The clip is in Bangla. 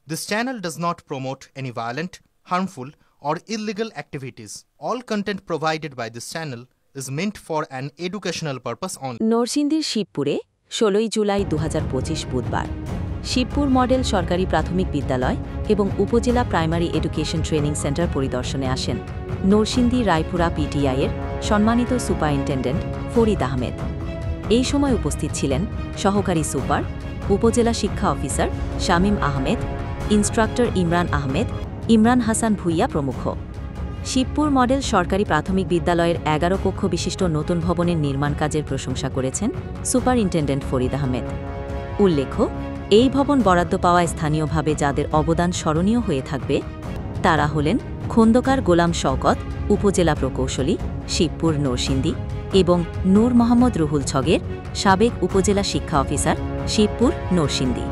This channel does not promote any violent, harmful, or illegal activities. All content provided by this channel is meant for an educational purpose only. নরসিংদীর শিবপুরে ১৬ জুলাই ২০২৫ বুধবার শিবপুর মডেল সরকারি প্রাথমিক বিদ্যালয় এবং উপজেলা প্রাইমারি এডুকেশন ট্রেনিং সেন্টার পরিদর্শনে আসেন নরসিংদী রায়পুরা পিটিআই-এর সম্মানিত সুপারিনটেন্ডেন্ট ফরিদ আহমেদ। এই সময় উপস্থিত ছিলেন সহকারী সুপার, উপজেলা শিক্ষা অফিসার শামীম আহমেদ, ইন্সট্রাক্টর ইমরান আহমেদ, ইমরান হাসান ভুইয়া প্রমুখ। শিবপুর মডেল সরকারি প্রাথমিক বিদ্যালয়ের ১১ কক্ষ বিশিষ্ট নতুন ভবনের নির্মাণ কাজের প্রশংসা করেছেন সুপারিনটেন্ডেন্ট ফরিদ আহমেদ। উল্লেখ্য, এই ভবন বরাদ্দ পাওয়ায় স্থানীয়ভাবে যাদের অবদান স্মরণীয় হয়ে থাকবে তারা হলেন খোন্দকার গোলাম শওকত, উপজেলা প্রকৌশলী, শিবপুর নরসিংদী, এবং নূর মোহাম্মদ রুহুল ছগের, সাবেক উপজেলা শিক্ষা অফিসার, শিবপুর নরসিংদী।